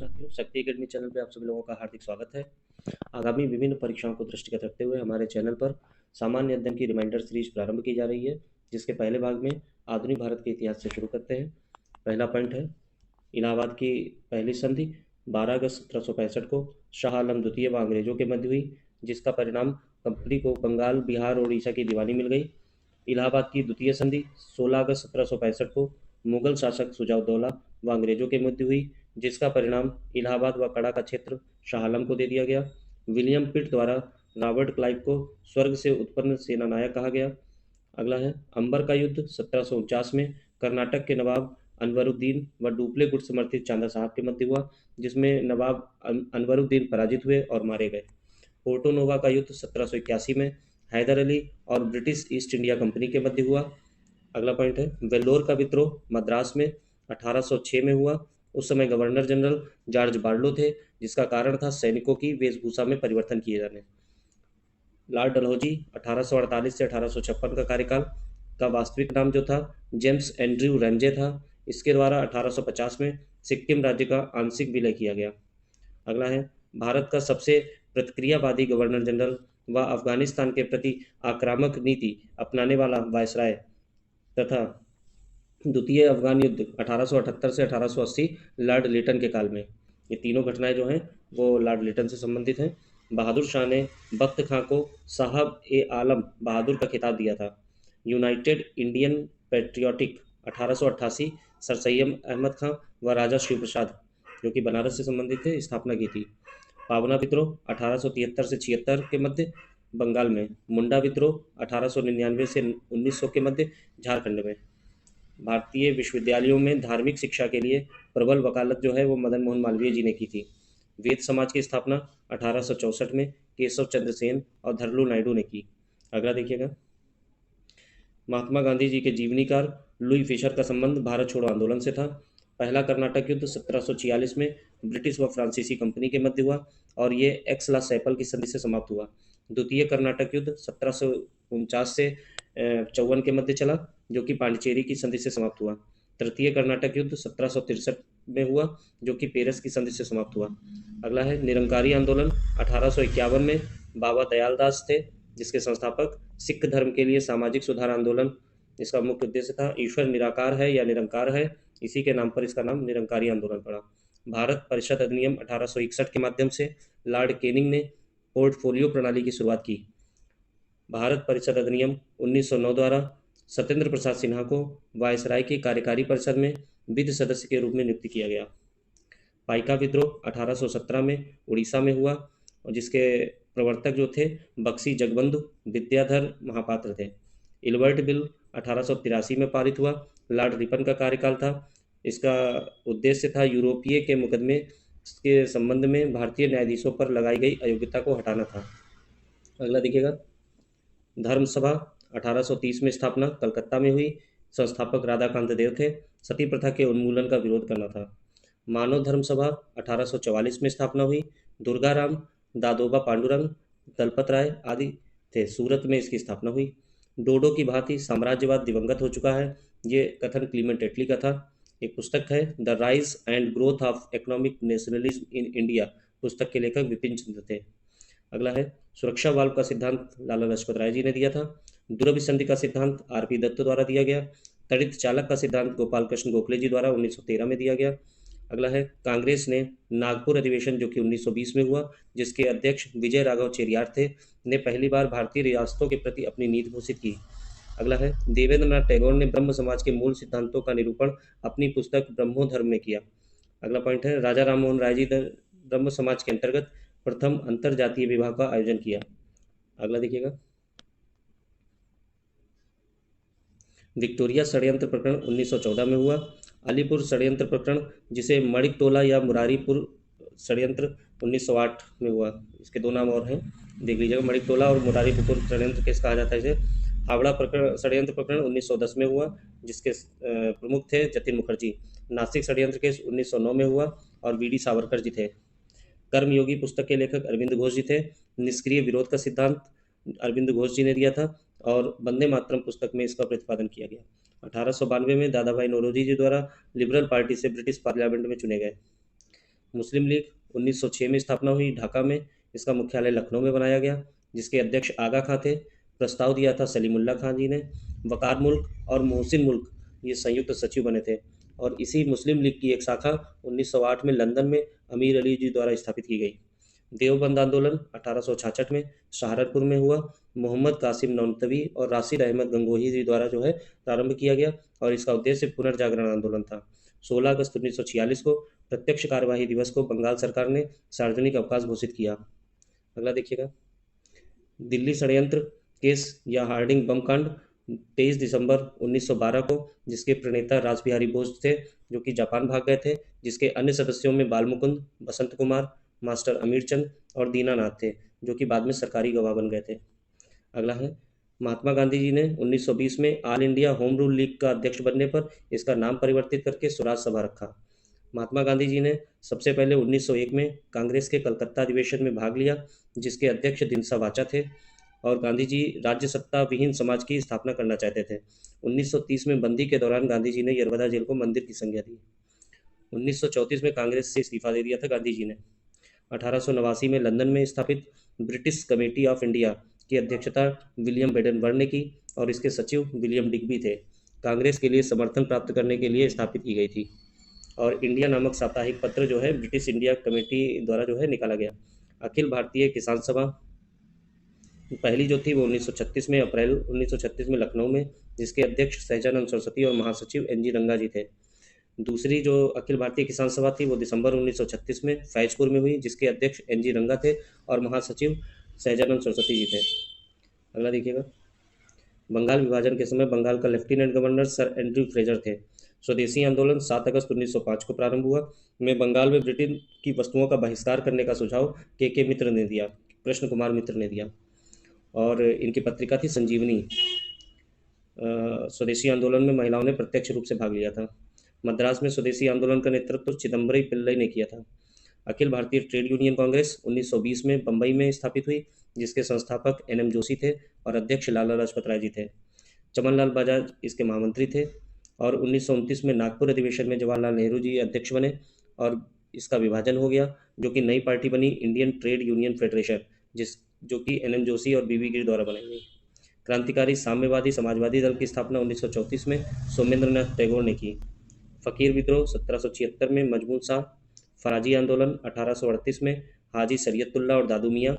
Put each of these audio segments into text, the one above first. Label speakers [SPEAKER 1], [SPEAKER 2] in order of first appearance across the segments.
[SPEAKER 1] साथियों, शक्ति academy channel पे आप सभी लोगों का हार्दिक स्वागत है। आगामी विभिन्न परीक्षाओं को दृष्टिगत रखते हुए हमारे चैनल पर सामान्य अध्ययन की रिमाइंडर सीरीज प्रारंभ की जा रही है, जिसके पहले भाग में आधुनिक भारत के इतिहास से शुरू करते हैं। पहला पॉइंट है इलाहाबाद की पहली संधि 12 अगस्त 1765 को शाह आलम द्वितीय व अंग्रेजों के मध्य हुई, जिसका परिणाम कंपनी को बंगाल, बिहार और उड़ीसा की दीवानी मिल गई। इलाहाबाद की द्वितीय संधि 16 अगस्त 1765 को मुगल शासक सुजाउद्दौला व अंग्रेजों के मध्य हुई, जिसका परिणाम इलाहाबाद व कड़ा का क्षेत्र शाह आलम को दे दिया गया। विलियम पिट द्वारा रॉबर्ट क्लाइव को स्वर्ग से उत्पन्न सेनानायक कहा गया। अगला है अंबर का युद्ध 1749 में कर्नाटक के नवाब अनवरुद्दीन व डुप्ले गुट समर्थित चांदा साहब के मध्य हुआ, जिसमें नवाब अनवरुद्दीन पराजित हुए और मारे गए। पोर्टो नोवा का युद्ध 1781 में हैदर अली और ब्रिटिश ईस्ट इंडिया कंपनी के मध्य हुआ। अगला पॉइंट है वेल्लोर का विद्रोह मद्रास में 1806 में हुआ। उस समय गवर्नर जनरल जॉर्ज बार्लो थे, जिसका कारण था सैनिकों की वेशभूषा में परिवर्तन किए जाने। लॉर्ड डलहौजी 1848 से 1856 का कार्यकाल का वास्तविक नाम जो था जेम्स एंड्रयू रैमजे था। इसके द्वारा 1850 में सिक्किम राज्य का आंशिक विलय किया गया। अगला है भारत का सबसे प्रतिक्रियावादी गवर्नर जनरल व अफगानिस्तान के प्रति आक्रामक नीति अपनाने वाला वायसराय तथा द्वितीय अफगान युद्ध 1878 से 1880 लॉर्ड लिटन के काल में। ये तीनों घटनाएं जो हैं वो लॉर्ड लिटन से संबंधित हैं। बहादुर शाह ने बख्त खां को साहब ए आलम बहादुर का खिताब दिया था। United Indian Patriotic 1888 sir Syed Ahmad Khan व राजा शिव प्रसाद जो कि बनारस से संबंधित थे स्थापना की थी। पावना विद्रोह 1873 से 76 के मध्य बंगाल में। मुंडा विद्रोह 1899 से 1900 के मध्य झारखंड में। भारतीय विश्वविद्यालयों में धार्मिक शिक्षा के लिए प्रबल वकालत जो है वो मदन मोहन मालवीय जी ने की थी। वेद समाज की स्थापना 1864 में केशव चंद्र सेन और धरलू नायडू ने की। अगला देखिएगा महात्मा गांधी जी के जीवनीकार लुई फिशर का संबंध भारत छोड़ो आंदोलन से था। पहला कर्नाटक युद्ध 1746 में ब्रिटिश व फ्रांसीसी कंपनी के मध्य हुआ और ये एक्स ला सैपल की संधि से समाप्त हुआ। द्वितीय कर्नाटक युद्ध 1749 से 54 के मध्य चला, जो कि पांडिचेरी की संधि से समाप्त हुआ। तृतीय कर्नाटक युद्ध 1763 में हुआ, जो कि पेरिस की संधि से समाप्त हुआ। अगला है निरंकारी आंदोलन 1851 में बाबा दयाल दास थे, जिसके संस्थापक सिख धर्म के लिए सामाजिक सुधार आंदोलन। इसका मुख्य उद्देश्य था ईश्वर निराकार है या निरंकार है, इसी के नाम पर इसका नाम निरंकारी आंदोलन पड़ा। भारत परिषद अधिनियम 1861 के माध्यम से लॉर्ड केनिंग ने पोर्टफोलियो प्रणाली की शुरुआत की। भारत परिषद अधिनियम 1909 द्वारा सत्येंद्र प्रसाद सिन्हा को वायसराय की कार्यकारी परिषद में विधि सदस्य के रूप में नियुक्त किया गया। पाइका विद्रोह 1817 में उड़ीसा में हुआ और जिसके प्रवर्तक जो थे बक्सी जगबंधु विद्याधर महापात्र थे। इलबर्ट बिल 1883 में पारित हुआ। लॉर्ड रिपन का कार्यकाल था। इसका उद्देश्य था यूरोपीय के मुकदमे के संबंध में भारतीय न्यायाधीशों पर लगाई गई अयोग्यता को हटाना था। अगला देखिएगा धर्म सभा 1830 में स्थापना कलकत्ता में हुई। संस्थापक राधाकांत देव थे। सती प्रथा के उन्मूलन का विरोध करना था। मानव धर्म सभा 1844 में स्थापना हुई। दुर्गाराम, दादोबा पांडुरंग, दलपत राय आदि थे। सूरत में इसकी स्थापना हुई। डोडो की भांति साम्राज्यवाद दिवंगत हो चुका है, ये कथन क्लीमेंट एटली का था। एक पुस्तक है the rise and growth of economic nationalism in India, पुस्तक के लेखक विपिन चंद्र थे। अगला है सुरक्षा वाल्व का सिद्धांत लाला लाजपत राय जी ने दिया था। दुरभ संधि का सिद्धांत आरपी दत्त द्वारा दिया गया। तड़ित चालक का सिद्धांत गोपाल कृष्ण गोखले जी द्वारा 1913 में दिया गया। अगला है कांग्रेस ने नागपुर अधिवेशन जो कि 1920 में हुआ, जिसके अध्यक्ष विजय राघव चेरियार थे, ने पहली बार भारतीय रियासतों के प्रति अपनी नीति घोषित की। अगला है देवेंद्रनाथ टैगोर ने ब्रह्म समाज के मूल सिद्धांतों का निरूपण अपनी पुस्तक ब्रह्मो धर्म में किया। अगला पॉइंट है राजा राम मोहन राय जी ने ब्रह्म समाज के अंतर्गत प्रथम अंतर जातीय विवाह का आयोजन किया। अगला देखिएगा विक्टोरिया षड्यंत्र प्रकरण 1914 में हुआ। अलीपुर षड्यंत्र प्रकरण जिसे मणिक टोला या मुरारीपुर षड्यंत्र 1908 में हुआ। इसके दो नाम और हैं, देख लीजिएगा, मणिक टोला और मुरारीपुर षड्यंत्र केस कहा जाता है इसे। हावड़ा प्रकरण षड्यंत्र प्रकरण 1910 में हुआ, जिसके प्रमुख थे जतिन मुखर्जी। नासिक षड्यंत्र केस 1909 में हुआ और वीडी सावरकर जी थे। कर्मयोगी पुस्तक के लेखक अरविंद घोष जी थे। निष्क्रिय विरोध का सिद्धांत अरविंद घोष जी ने दिया था और वंदे मातरम पुस्तक में इसका प्रतिपादन किया गया। 1892 में दादा भाई नौरोजी जी द्वारा लिबरल पार्टी से ब्रिटिश पार्लियामेंट में चुने गए। मुस्लिम लीग 1906 में स्थापना हुई ढाका में। इसका मुख्यालय लखनऊ में बनाया गया, जिसके अध्यक्ष आगा खां थे। प्रस्ताव दिया था सलीमुल्लाह खां जी ने। वकार मुल्क और मोहसिन मुल्क ये संयुक्त सचिव बने थे। और इसी मुस्लिम लीग की एक शाखा 1908 में लंदन में अमीर अली जी द्वारा स्थापित की गई। देवबंद आंदोलन 1866 में सहारनपुर में हुआ। मोहम्मद कासिम नौतवी और राशिद अहमद गंगोही जी द्वारा जो है प्रारंभ किया गया और इसका उद्देश्य पुनर्जागरण आंदोलन था। 16 अगस्त 1946 को प्रत्यक्ष कार्यवाही दिवस को बंगाल सरकार ने सार्वजनिक अवकाश घोषित किया। अगला देखिएगा, दिल्ली षड्यंत्र केस या हार्डिंग बम कांड 23 दिसंबर 1912 को, जिसके प्रणेता रासबिहारी बोस थे जो कि जापान भाग गए थे, जिसके अन्य सदस्यों में बालमुकुंद, बसंत कुमार, मास्टर अमीरचंद और दीनानाथ थे, जो कि बाद में सरकारी गवाह बन गए थे। अगला है, महात्मा गांधी जी ने 1920 में all India home rule league का अध्यक्ष बनने पर इसका नाम परिवर्तित करके स्वराज सभा रखा। महात्मा गांधी जी ने सबसे पहले 1901 में कांग्रेस के कलकत्ता अधिवेशन में भाग लिया, जिसके अध्यक्ष दिनसा वाचा थे और गांधी जी राज्य सत्ता विहीन समाज की स्थापना करना चाहते थे। 1930 में बंदी के दौरान गांधी जी ने यरवदा जेल को मंदिर की संज्ञा दी। 1934 में कांग्रेस से इस्तीफा दे दिया था गांधी जी ने। 1889 में लंदन में स्थापित ब्रिटिश कमेटी ऑफ इंडिया की अध्यक्षता विलियम बेडनबर्ग ने की और इसके सचिव विलियम डिग्बी थे। कांग्रेस के लिए समर्थन प्राप्त करने के लिए स्थापित की गई थी और इंडिया नामक साप्ताहिक पत्र जो है ब्रिटिश इंडिया कमेटी द्वारा जो है निकाला गया। अखिल भारतीय किसान सभा पहली जो थी वो 1936 में, अप्रैल 1936 में लखनऊ में, जिसके अध्यक्ष सहजानंद सरस्वती और महासचिव एन.जी. रंगा जी थे। दूसरी जो अखिल भारतीय किसान सभा थी वो दिसंबर 1936 में फैजपुर में हुई, जिसके अध्यक्ष एन.जी. रंगा थे और महासचिव सहजानंद सरस्वती जी थे। अगला देखिएगा, बंगाल विभाजन के समय बंगाल का lieutenant governor sir Andrew Fraser थे। स्वदेशी आंदोलन 7 अगस्त 1905 को प्रारंभ हुआ। में बंगाल में ब्रिटेन की वस्तुओं का बहिष्कार करने का सुझाव के मित्र ने दिया, कृष्ण कुमार मित्र ने दिया और इनकी पत्रिका थी संजीवनी। स्वदेशी आंदोलन में महिलाओं ने प्रत्यक्ष रूप से भाग लिया था। मद्रास में स्वदेशी आंदोलन का नेतृत्व चिदम्बरई पिल्लई ने किया था। अखिल भारतीय ट्रेड यूनियन कांग्रेस 1920 में बंबई में स्थापित हुई, जिसके संस्थापक एन.एम. जोशी थे और अध्यक्ष लाला लाजपत राय जी थे। चमनलाल बजाज इसके महामंत्री थे और 1929 में नागपुर अधिवेशन में जवाहरलाल नेहरू जी अध्यक्ष बने और इसका विभाजन हो गया, जो कि नई पार्टी बनी इंडियन ट्रेड यूनियन फेडरेशन, जो कि एन.एम. जोशी और बीबी गिरी द्वारा बनाई गई। क्रांतिकारी साम्यवादी समाजवादी दल की स्थापना 1934 में सोमेंद्रनाथ टैगोर ने की। फकीर विद्रोह 1776 में मजमू शाह, फराजी आंदोलन 1838 में हाजी शरीयतुल्लाह और दादू मियाँ,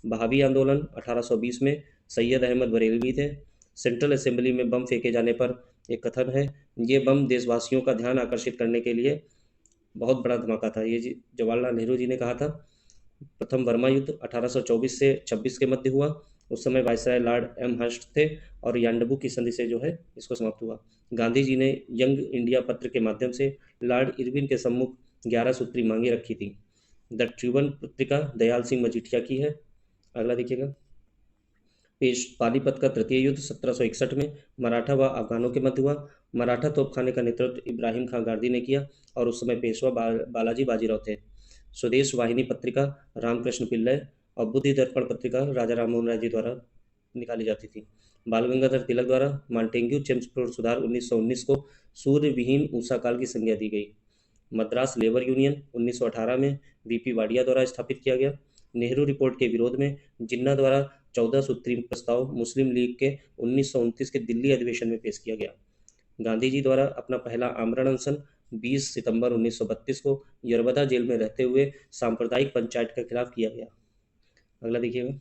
[SPEAKER 1] बहावी आंदोलन 1820 में सैयद अहमद बरेलवी थे। सेंट्रल असेंबली में बम फेंके जाने पर एक कथन है, ये बम देशवासियों का ध्यान आकर्षित करने के लिए बहुत बड़ा धमाका था। ये जवाहरलाल नेहरू जी ने कहा था। प्रथम बर्मा युद्ध 1824 से 26 के मध्य हुआ। उस समय वायसराय लॉर्ड एम हर्स्ट थे और यान्डबू की संधि से जो है इसको समाप्त हुआ। गांधी जी ने यंग इंडिया पत्र के माध्यम से लॉर्ड इरविन के सम्मुख 11 सूत्री मांगे रखी थी। द ट्रिब्यून पत्रिका दयाल सिंह मजीठिया की है। अगला देखिएगा, पानीपत का तृतीय युद्ध 1761 में मराठा व अफगानों के मध्य हुआ। मराठा तोपखाने का नेतृत्व इब्राहिम खां गार्दी ने किया और उस समय पेशवा बालाजी बाजीराव थे। स्वदेश वाहिनी पत्रिका रामकृष्ण पिल्लय और बुद्धि दर्पण पत्रिका राजा राममोहन राय जी द्वारा निकाली जाती थी। बाल गंगाधर तिलक द्वारा मॉन्टेग्यू चेम्सफोर्ड सुधार 1919 को सूर्य विहीन ऊषा काल की संज्ञा दी गई। मद्रास लेबर यूनियन 1918 में वीपी वाडिया द्वारा स्थापित किया गया। नेहरू रिपोर्ट के विरोध में जिन्ना द्वारा 14 सूत्री प्रस्ताव मुस्लिम लीग के 1929 के दिल्ली अधिवेशन में पेश किया गया। गांधी जी द्वारा अपना पहला आमरण अनशन 20 सितंबर 1932 को यरवदा जेल में रहते हुए सांप्रदायिक पंचायत के खिलाफ किया गया। अगला देखिएगा,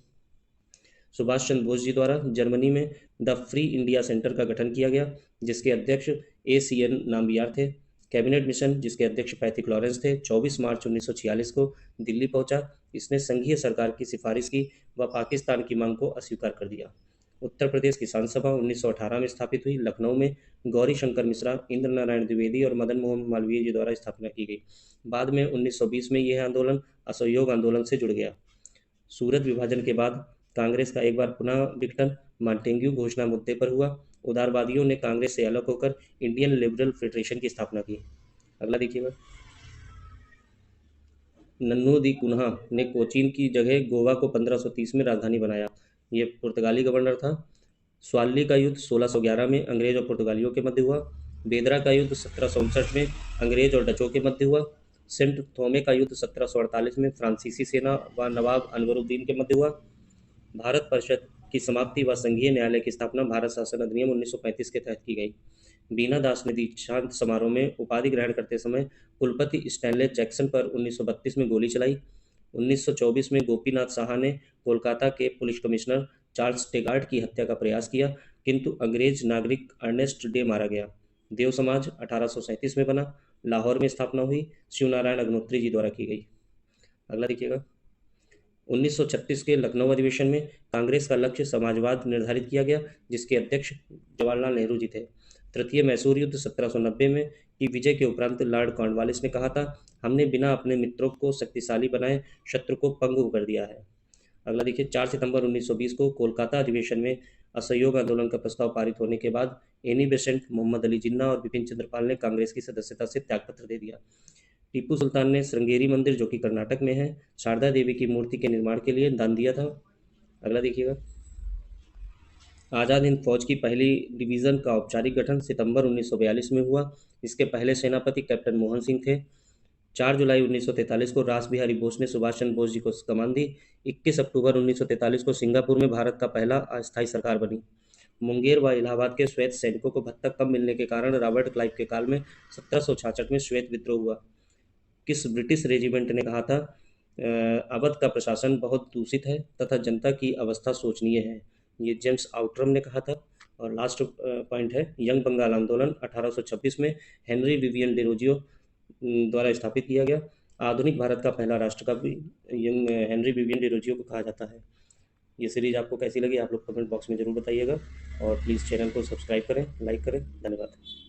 [SPEAKER 1] सुभाष चंद्र बोस जी द्वारा जर्मनी में द फ्री इंडिया सेंटर का गठन किया गया, जिसके अध्यक्ष ACN नाम्बियार थे। कैबिनेट मिशन, जिसके अध्यक्ष पैथिक लॉरेंस थे, 24 मार्च 1946 को दिल्ली पहुंचा। इसने संघीय सरकार की सिफारिश की व पाकिस्तान की मांग को अस्वीकार कर दिया। उत्तर प्रदेश किसान सभा 1918 में स्थापित हुई। लखनऊ में गौरी शंकर मिश्रा, इंद्र नारायण द्विवेदी और मदन मोहन मालवीय जी द्वारा स्थापना की गई। बाद में 1920 में यह आंदोलन असहयोग आंदोलन से जुड़ गया। सूरत विभाजन के बाद कांग्रेस का एक बार पुनः विघटन मॉन्टेग्यू घोषणा मुद्दे पर हुआ। उदारवादियों ने कांग्रेस से अलग होकर इंडियन लिबरल फेडरेशन की स्थापना की। अगला देखिएगा, नन्नू दी कुन्हा ने कोचीन की जगह गोवा को 1530 में राजधानी बनाया। ये पुर्तगाली गवर्नर था। स्वाली का युद्ध 1611 में अंग्रेज और पुर्तगालियों के मध्य हुआ। बेदरा का युद्ध 1759 में अंग्रेज और डचों के मध्य हुआ। सेंट थोमे का युद्ध 1748 में फ्रांसीसी सेना व नवाब अनवरुद्दीन के मध्य हुआ। भारत परिषद की समाप्ति व संघीय न्यायालय की स्थापना भारत शासन अधिनियम 1935 के तहत की गई। बीना दास ने दीक्षांत समारोह में उपाधि ग्रहण करते समय कुलपति स्टैनले जैक्सन पर 1932 में गोली चलाई। 1924 में गोपीनाथ साहा ने कोलकाता के पुलिस कमिश्नर चार्ल्स टेगार्ट की हत्या का प्रयास किया, किंतु अंग्रेज नागरिक अर्नेस्ट डे मारा गया। देव समाज 1837 में बना, लाहौर में स्थापना हुई, शिवनारायण अग्निहोत्री जी द्वारा की गई। अगला देखिएगा। 1936 के लखनऊ अधिवेशन में कांग्रेस का लक्ष्य समाजवाद निर्धारित किया गया, जिसके अध्यक्ष जवाहरलाल नेहरू जी थे। तृतीय मैसूर युद्ध 1790 में की विजय के उपरांत लॉर्ड कॉर्नवालिस ने कहा था, हमने बिना अपने मित्रों को शक्तिशाली बनाए शत्रु को पंगु कर दिया है। अगला देखिए। 4 सितंबर 1920 को कोलकाता अधिवेशन में असहयोग आंदोलन का प्रस्ताव पारित होने के बाद एनी बेसेंट, मोहम्मद अली जिन्ना और बिपिन चंद्रपाल ने कांग्रेस की सदस्यता से त्यागपत्र दे दिया। टीपू सुल्तान ने श्रृंगेरी मंदिर, जो कि कर्नाटक में है, शारदा देवी की मूर्ति के निर्माण के लिए दान दिया था। अगला देखिएगा। आज़ाद हिंद फौज की पहली डिवीज़न का औपचारिक गठन सितंबर 1942 में हुआ। इसके पहले सेनापति कैप्टन मोहन सिंह थे। 4 जुलाई 1943 को रास बिहारी बोस ने सुभाष चंद्र बोस जी को कमान दी। 21 अक्टूबर 1943 को सिंगापुर में भारत का पहला अस्थायी सरकार बनी। मुंगेर व इलाहाबाद के श्वेत सैनिकों को भत्ता कम मिलने के कारण रॉबर्ट क्लाइव के काल में 1766 में श्वेत विद्रोह हुआ। किस ब्रिटिश रेजिमेंट ने कहा था, अवध का प्रशासन बहुत दूषित है तथा जनता की अवस्था शोचनीय है? ये जेम्स आउटरम ने कहा था। और लास्ट पॉइंट है, यंग बंगाल आंदोलन 1826 में हेनरी विवियन डेरोजियो द्वारा स्थापित किया गया। आधुनिक भारत का पहला राष्ट्रकवि यंग हेनरी विवियन डेरोजियो को कहा जाता है। ये सीरीज आपको कैसी लगी आप लोग कमेंट बॉक्स में ज़रूर बताइएगा, और प्लीज़ चैनल को सब्सक्राइब करें, लाइक करें। धन्यवाद।